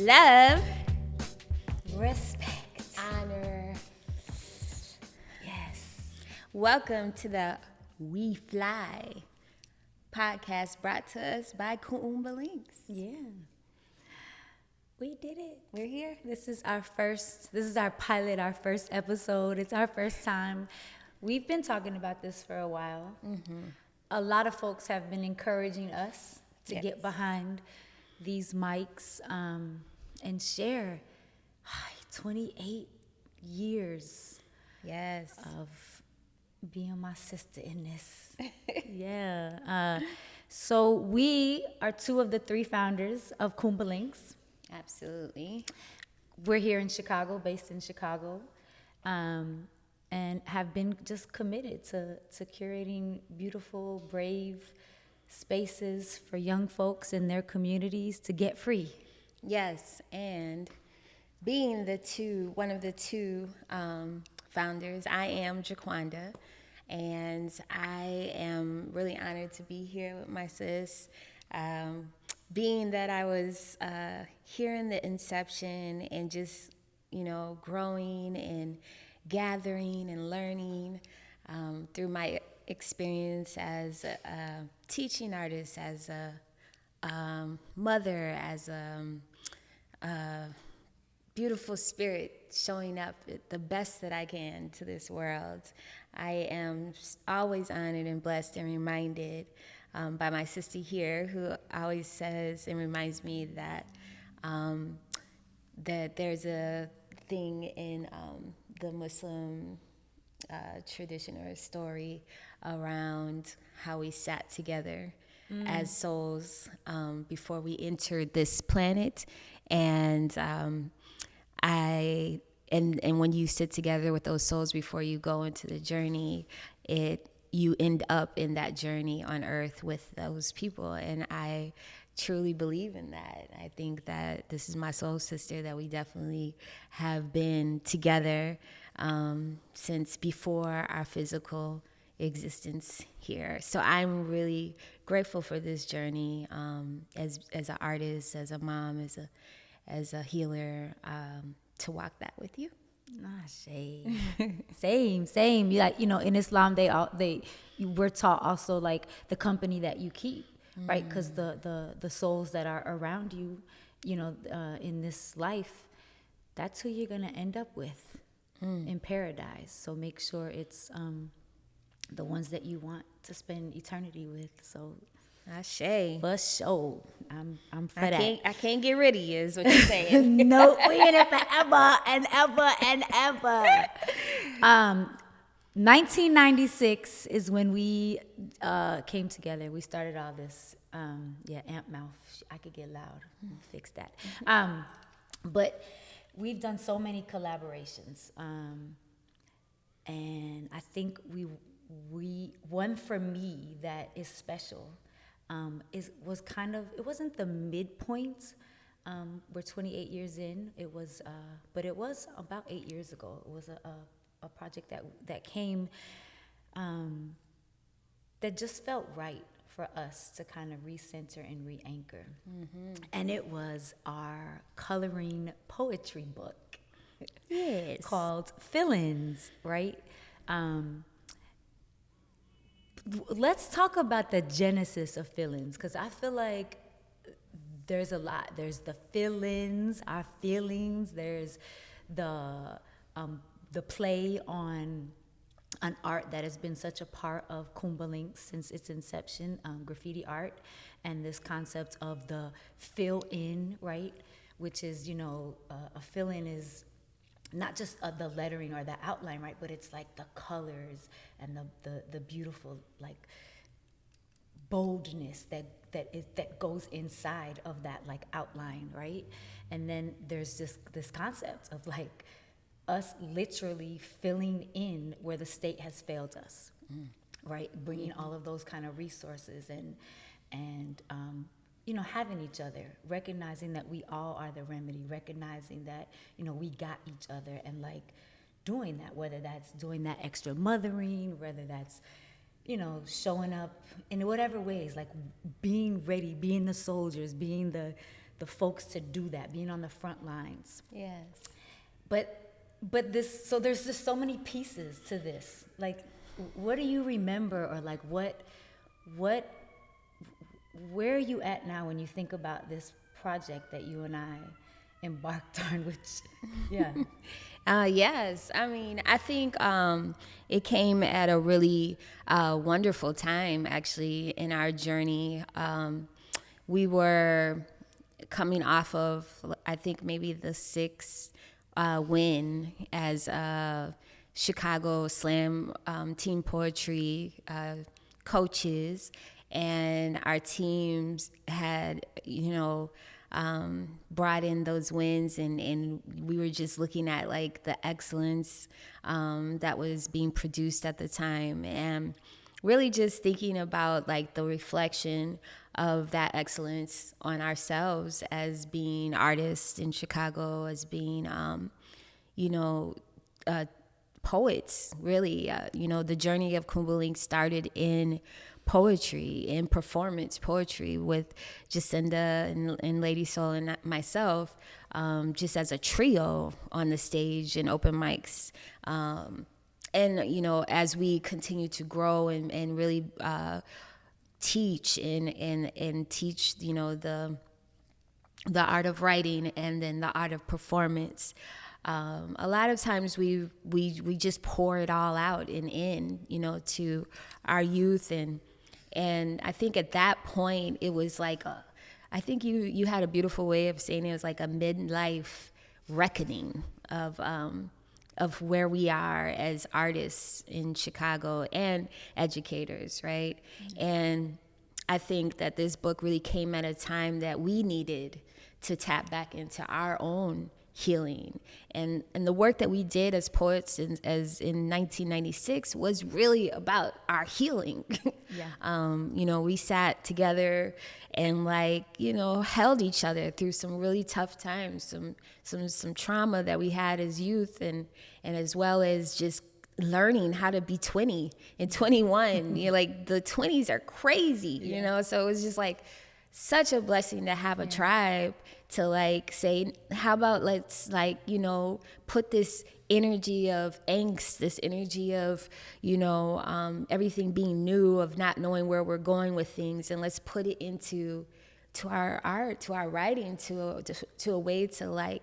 love, respect, honor. yes. Welcome to the We Fly podcast brought to us by Kuumba Lynx. Yeah. We did it. We're here. This is our pilot, our first episode. It's our first time. We've been talking about this for a while. Mm-hmm. A lot of folks have been encouraging us to get behind these mics and share 28 years of being my sister in this. So we are two of the three founders of Kuumba Lynx. Absolutely. We're here in Chicago, based in Chicago, and have been just committed to curating beautiful, brave spaces for young folks in their communities to get free. Yes, and being one of the two founders, I am Jaquanda, and I am really honored to be here with my sis. Being that I was here in the inception and just, growing and gathering and learning through my experience as a teaching artist, as a mother, as a beautiful spirit showing up the best that I can to this world. I am always honored and blessed and reminded by my sister here, who always says and reminds me that that there's a thing in the Muslim tradition or story around how we sat together as souls before we entered this planet, and when you sit together with those souls before you go into the journey, you end up in that journey on earth with those people. And I truly believe in that. I think that this is my soul sister, that we definitely have been together since before our physical existence here. So I'm really grateful for this journey as an artist, as a mom, as a healer, to walk that with you. Same. In Islam, we're taught also like the company that you keep, right? Because the souls that are around you, in this life, that's who you're gonna end up with in paradise. So make sure it's the ones that you want to spend eternity with. So. Ashe. For sure. I'm for that. I can't get rid of you, is what you're saying. No, we in it forever and ever and ever. 1996 is when we came together. We started all this. Amp mouth. I could get loud. Fix that. But we've done so many collaborations. And I think we one for me that is special. It wasn't the midpoint. We're 28 years in. But it was about 8 years ago. It was a project that came that just felt right for us to kind of recenter and re-anchor. Mm-hmm. And it was our coloring poetry book. Yes. Called Feelings, right? Let's talk about the genesis of Feelings, because I feel like there's a lot. There's the feelings, our feelings. There's the play on art that has been such a part of Kuumba Lynx since its inception, graffiti art, and this concept of the fill-in, right? Which is, a fill-in is not just the lettering or the outline, right? But it's like the colors and the beautiful like boldness that goes inside of that like outline, right? And then there's this concept of like us literally filling in where the state has failed us, right? Bringing all of those kind of resources and having each other, recognizing that we all are the remedy, recognizing that, we got each other, and like doing that, whether that's doing that extra mothering, whether that's, showing up in whatever ways, like being ready, being the soldiers, being the the folks to do that, being on the front lines. Yes. But this, so there's just so many pieces to this. Like, what do you remember, or like what where are you at now when you think about this project that you and I embarked on? Which, yeah. Yes, I mean, I think it came at a really wonderful time, actually, in our journey. We were coming off of, I think, maybe the sixth win as Chicago Slam team poetry coaches, and our teams had, brought in those wins, and we were just looking at like the excellence that was being produced at the time, and really just thinking about like the reflection of that excellence on ourselves as being artists in Chicago, as being, poets, really. The journey of Kuumba Lynx started in poetry, in performance poetry, with Jacinda and Lady Soul and myself, just as a trio on the stage and open mics. And, as we continue to grow and really teach and teach, the art of writing and then the art of performance, a lot of times we just pour it all out to our youth, and I think at that point it was like I think you had a beautiful way of saying it was like a midlife reckoning of where we are as artists in Chicago and educators, right? Mm-hmm. And I think that this book really came at a time that we needed to tap back into our own healing, and the work that we did as poets as in 1996 was really about our healing. Yeah. We sat together and held each other through some really tough times, some trauma that we had as youth, and as well as just learning how to be 20 and 21. Like the 20s are crazy, so it was just like such a blessing to have a tribe to say, how about let's put this energy of angst, this energy of everything being new, of not knowing where we're going with things, and let's put it into our art, to our writing, to a way to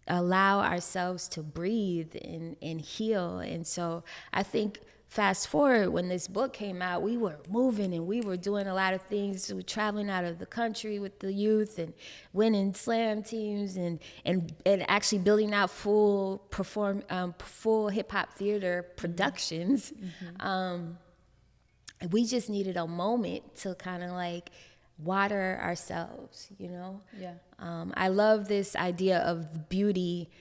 allow ourselves to breathe and heal. And so I think fast forward, when this book came out, we were moving and we were doing a lot of things. We were traveling out of the country with the youth and winning slam teams and actually building out full hip hop theater productions. Mm-hmm. We just needed a moment to kind of water ourselves, Yeah. I love this idea of beauty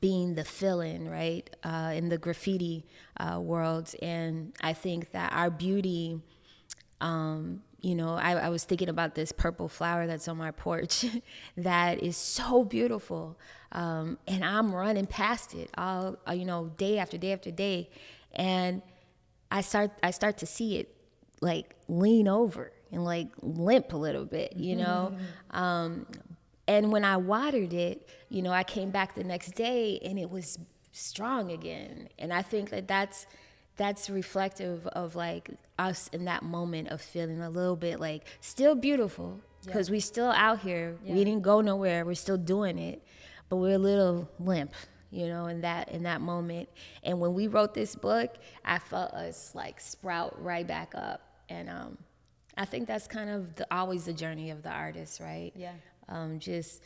being the fill-in, right, in the graffiti world. And I think that our beauty, I was thinking about this purple flower that's on my porch that is so beautiful. And I'm running past it all, day after day after day. And I start to see it lean over and limp a little bit, and when I watered it, I came back the next day and it was strong again. And I think that that's reflective of us in that moment of feeling a little bit still beautiful, because we still out here. Yeah. We didn't go nowhere. We're still doing it, but we're a little limp, in that moment. And when we wrote this book, I felt us sprout right back up. And I think that's kind of always the journey of the artist, right? Yeah. Just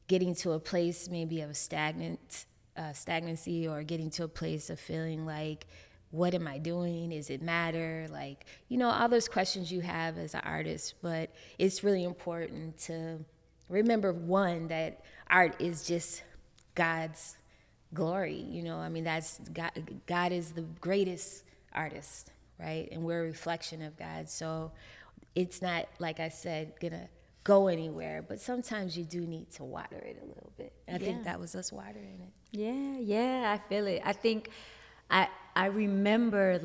getting to a place maybe of stagnancy, or getting to a place of feeling what am I doing? Does it matter? All those questions you have as an artist. But it's really important to remember, one, that art is just God's glory. That's God is the greatest artist, right? And we're a reflection of God. So it's not, like I said, gonna go anywhere, but sometimes you do need to water it a little bit. I think that was us watering it. Yeah, I feel it. I think I remember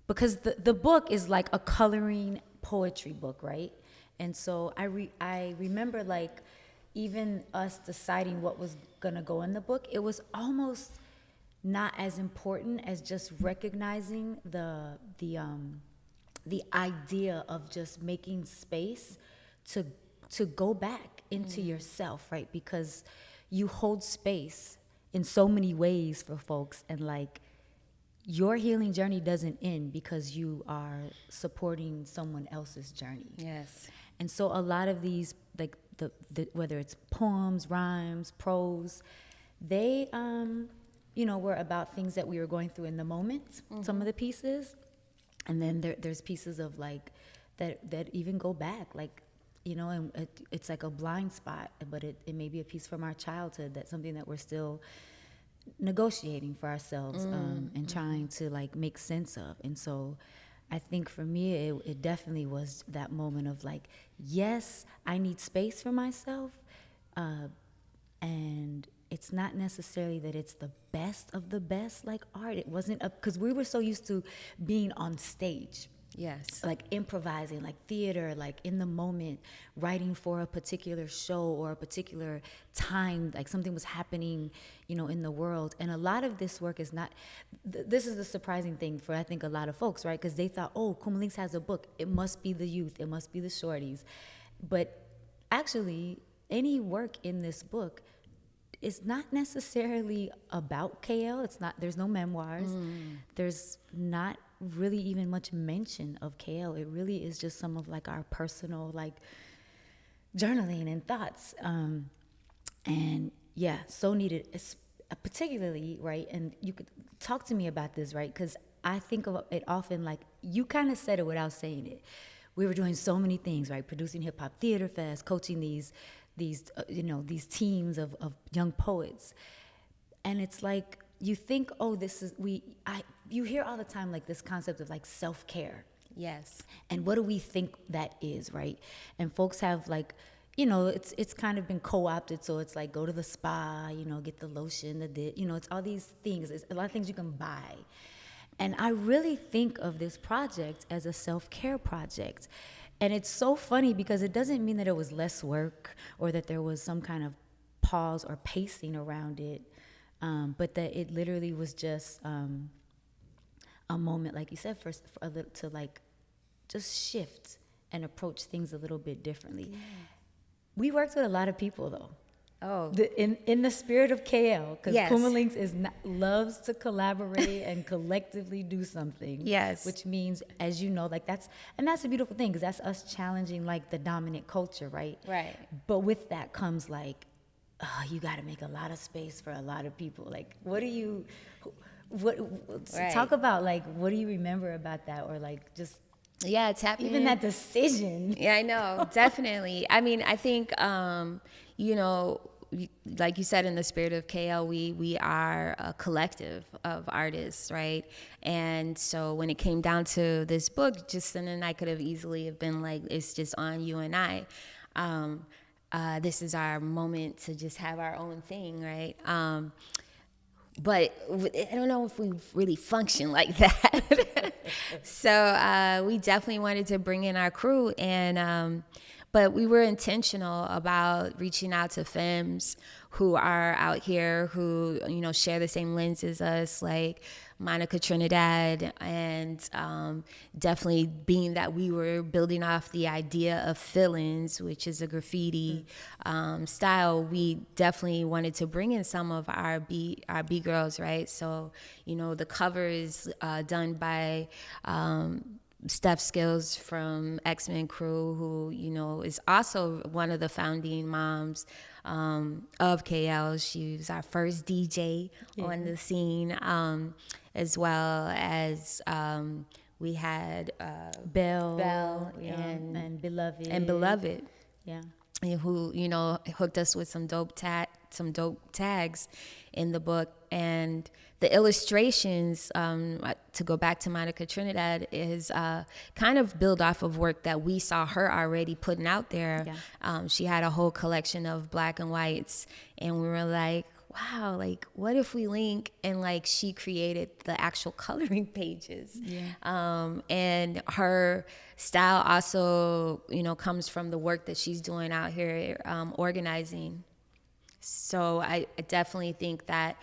because the book is a coloring poetry book, right? And so I remember like even us deciding what was gonna go in the book, it was almost not as important as just recognizing the idea of just making space to go back into yourself, right? Because you hold space in so many ways for folks, and like your healing journey doesn't end because you are supporting someone else's journey. Yes. And so a lot of these, like the whether it's poems, rhymes, prose, they were about things that we were going through in the moment. Some of the pieces, and then there's pieces of like that even go back, like, and it's like a blind spot, but it may be a piece from our childhood, that's something that we're still negotiating for ourselves, and trying to like make sense of. And so I think for me, it definitely was that moment of like, yes, I need space for myself, and it's not necessarily that it's the best of the best, like art. It wasn't, because we were so used to being on stage. Yes. Like improvising, like theater, like in the moment, writing for a particular show or a particular time, like something was happening, in the world. And a lot of this work is not, this is the surprising thing for, I think, a lot of folks, right? Because they thought, oh, Kuumba Lynx has a book. It must be the youth. It must be the shorties. But actually, any work in this book is not necessarily about KL. It's not, there's no memoirs. There's not really even much mention of KL. It really is just some of like our personal like journaling and thoughts. And yeah, so needed, particularly, right? And you could talk to me about this, right? Because I think of it often like, you kind of said it without saying it. We were doing so many things, right? Producing Hip Hop Theater Fest, coaching these teams of young poets. And it's like, you think, oh, you hear all the time like this concept of like self-care. Yes. And what do we think that is, right? And folks have like, it's kind of been co-opted. So it's like, go to the spa, get the lotion, it's all these things. It's a lot of things you can buy. And I really think of this project as a self-care project. And it's so funny because it doesn't mean that it was less work or that there was some kind of pause or pacing around it, but that it literally was just a moment, like you said, for a little, to like just shift and approach things a little bit differently. Yeah. We worked with a lot of people though. Oh, in the spirit of KL, because yes. Kuumba Lynx loves to collaborate and collectively do something. Yes, which means, as you know, like that's a beautiful thing, because that's us challenging like the dominant culture, right? Right. But with that comes like, you got to make a lot of space for a lot of people. Like, right. Talk about like, what do you remember about that, or like just. Yeah, it's happening. Even that decision. Yeah, I know, definitely. I mean, I think, like you said, in the spirit of KL, we are a collective of artists, right? And so when it came down to this book, Jacinda and I could have easily have been like, it's just on you and I. This is our moment to just have our own thing, right? But I don't know if we really function like that. So we definitely wanted to bring in our crew, and but we were intentional about reaching out to femmes who are out here, who share the same lens as us, like Monica Trinidad, and definitely being that we were building off the idea of feelings, which is a graffiti style. We definitely wanted to bring in some of our B girls, right? So the cover is done by Steph Skills from X-Men Crew, who is also one of the founding moms of KL. She was our first DJ on the scene, as well as we had Belle and Beloved. Yeah. Who hooked us with some dope tags in the book. And the illustrations, to go back to Monica Trinidad, is kind of build off of work that we saw her already putting out there. Yeah. She had a whole collection of black and whites, and we were like, wow, like what if we link, and like she created the actual coloring pages. And her style also, you know, comes from the work that she's doing out here, organizing. So I definitely think that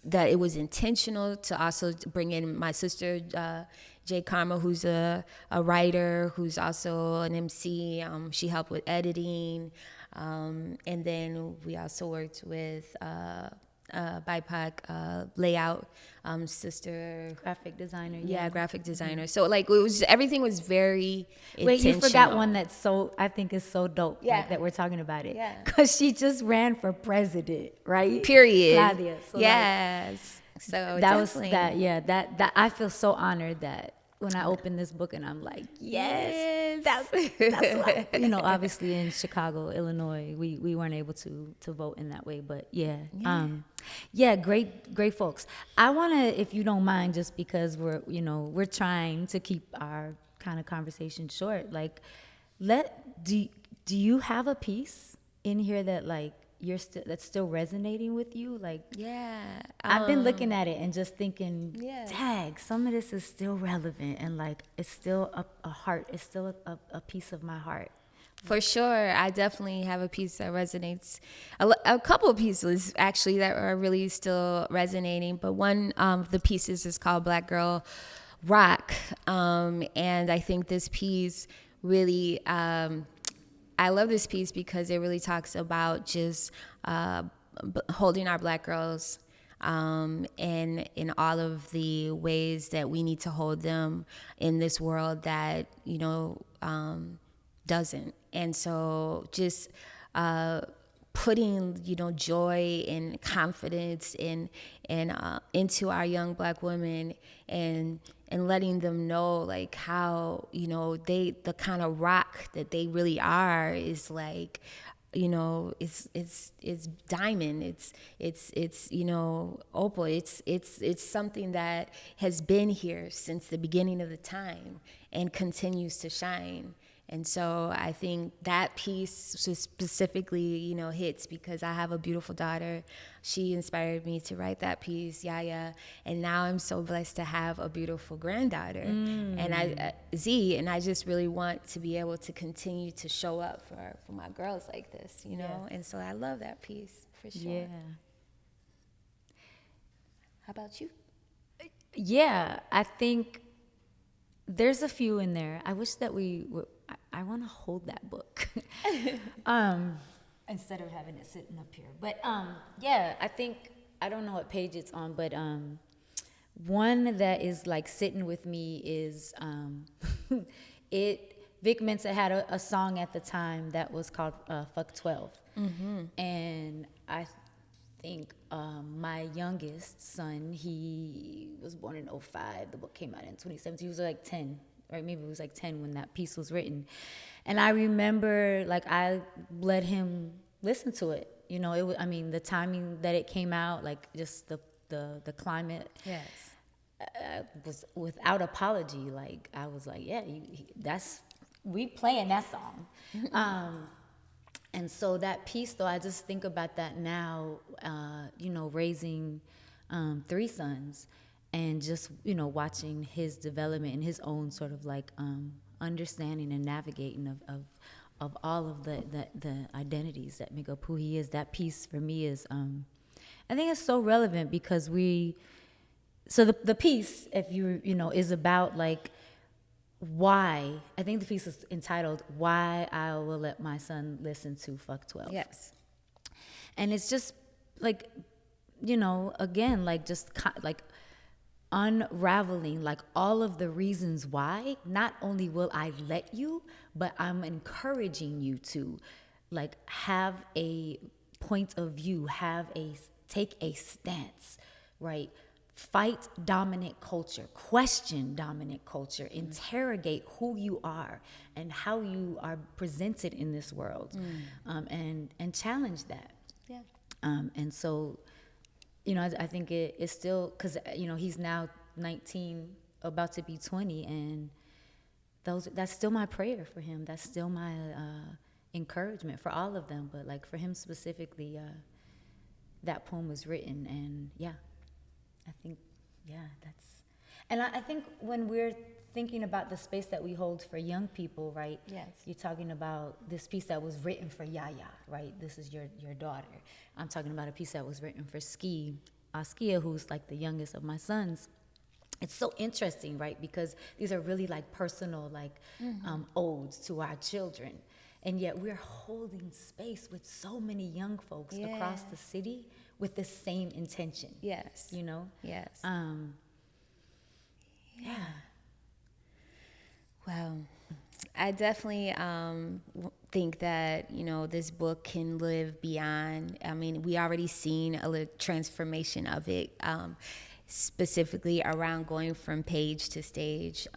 that it was intentional to also bring in my sister, Jay Karma, who's a writer, who's also an MC. She helped with editing. And then we also worked with BIPOC layout sister. Graphic designer. Yeah, graphic designer. So like it was, everything was very Wait, intentional. you forgot one that's so, I think is so dope, Yeah. like, that we're talking about it. Yeah. Because she just ran for president, right? Period. Claudia. So Yes. So that definitely. was that. Yeah, that I feel so honored that when I open this book and I'm like, yes, that's what I, you know. Obviously in Chicago, Illinois, we weren't able to vote in that way, but yeah, great folks. I want to, if you don't mind, just because we're trying to keep our kind of conversation short, like, do you have a piece in here that like that's still resonating with you? Like, Yeah. I've been looking at it and just thinking, Yeah. tag, some of this is still relevant, and like it's still a heart, it's still a piece of my heart. For sure. I definitely have a piece that resonates. A couple of pieces actually that are really still resonating, but one of the pieces is called Black Girl Rock. And I think this piece really, I love this piece because it really talks about just holding our Black girls, and in all of the ways that we need to hold them in this world that, you know, doesn't. And so just putting, you know, joy and confidence into our young Black women, and letting them know like how, you know, the kind of rock that they really are is like, you know, it's diamond, it's you know, opal, it's something that has been here since the beginning of the time and continues to shine. And so I think that piece specifically, you know, hits because I have a beautiful daughter. She inspired me to write that piece, Yaya. And now I'm so blessed to have a beautiful granddaughter, and Z. And I just really want to be able to continue to show up for my girls like this, you know. And so I love that piece for sure. Yeah. How about you? Yeah, I think there's a few in there. I wish that I want to hold that book instead of having it sitting up here. But yeah, I think, I don't know what page it's on, but one that is like sitting with me is Vic Mensa had a song at the time that was called Fuck 12. And I think my youngest son, he was born in 2005. The book came out in 2017. He was like 10, right? Maybe it was like 10 when that piece was written. And I remember, like, I let him listen to it. You know, I mean, the timing that it came out, like, just the climate. Yes. Was without apology. Like, I was like, yeah, we playing that song. And so that piece, though, I just think about that now, you know, raising 3 sons, and just, you know, watching his development and his own sort of like understanding and navigating of all of the identities that make up who he is. That piece for me is, I think it's so relevant because so the piece, if you know, is about like why, I think the piece is entitled "Why I Will Let My Son Listen to Fuck 12." Yes. And it's just like, you know, again, like just like unraveling like all of the reasons why not only will I let you, but I'm encouraging you to like have a point of view, take a stance, right? Fight dominant culture, question dominant culture, interrogate who you are and how you are presented in this world, and challenge that. Yeah. And so, you know, I think it's still, because, you know, he's now 19, about to be 20, and that's still my prayer for him. That's still my encouragement for all of them, but like for him specifically, that poem was written. And yeah, I think, and I think when we're thinking about the space that we hold for young people, right? Yes. You're talking about this piece that was written for Yaya, right? This is your daughter. I'm talking about a piece that was written for Askia, who's like the youngest of my sons. It's so interesting, right? Because these are really like personal, like odes to our children. And yet we're holding space with so many young folks across the city with the same intention. Yes. You know? Yes. Yeah. Well, I definitely think that, you know, this book can live beyond. I mean, we already seen a little transformation of it, specifically around going from page to stage,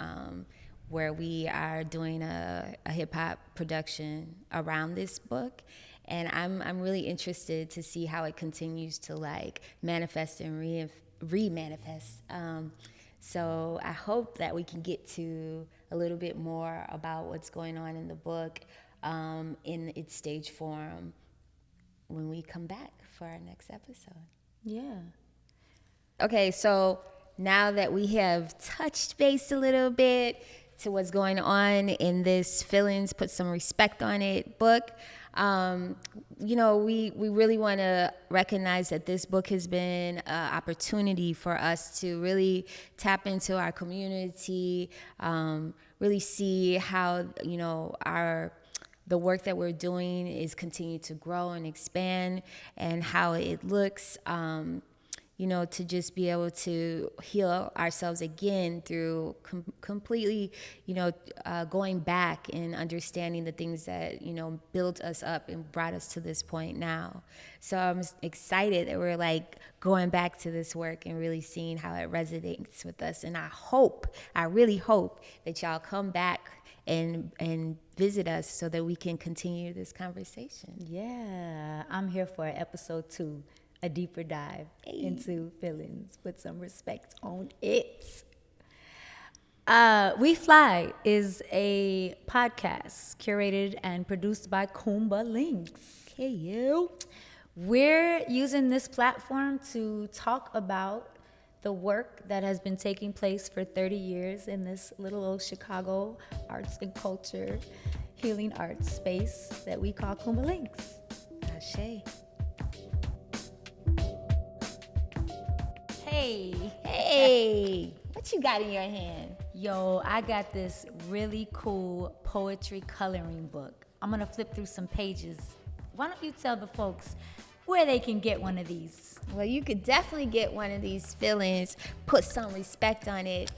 where we are doing a hip hop production around this book. And I'm really interested to see how it continues to like manifest and re-manifest. So I hope that we can get to a little bit more about what's going on in the book in its stage form when we come back for our next episode. Yeah. Okay, so now that we have touched base a little bit to what's going on in this Feelings, Put Some Respect on It book, you know, we really want to recognize that this book has been an opportunity for us to really tap into our community, really see how, you know, the work that we're doing is continue to grow and expand, and how it looks, you know, to just be able to heal ourselves again through completely, you know, going back and understanding the things that, you know, built us up and brought us to this point now. So I'm excited that we're like going back to this work and really seeing how it resonates with us. And I really hope that y'all come back and visit us so that we can continue this conversation. Yeah, I'm here for episode 2. A deeper dive into feelings, put some respect on it. We Fly is a podcast curated and produced by Kuumba Lynx. Hey, you. We're using this platform to talk about the work that has been taking place for 30 years in this little old Chicago arts and culture, healing arts space that we call Kuumba Lynx. Ashe. Hey, what you got in your hand? Yo, I got this really cool poetry coloring book. I'm gonna flip through some pages. Why don't you tell the folks where they can get one of these? Well, you could definitely get one of these Feelings, Put Some Respect on It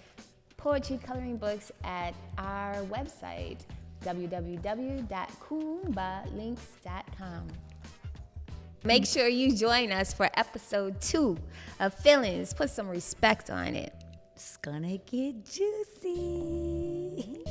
poetry coloring books at our website, www.kuumbalinks.com. Make sure you join us for episode 2 of Feelings, Put Some Respect on It. It's gonna get juicy.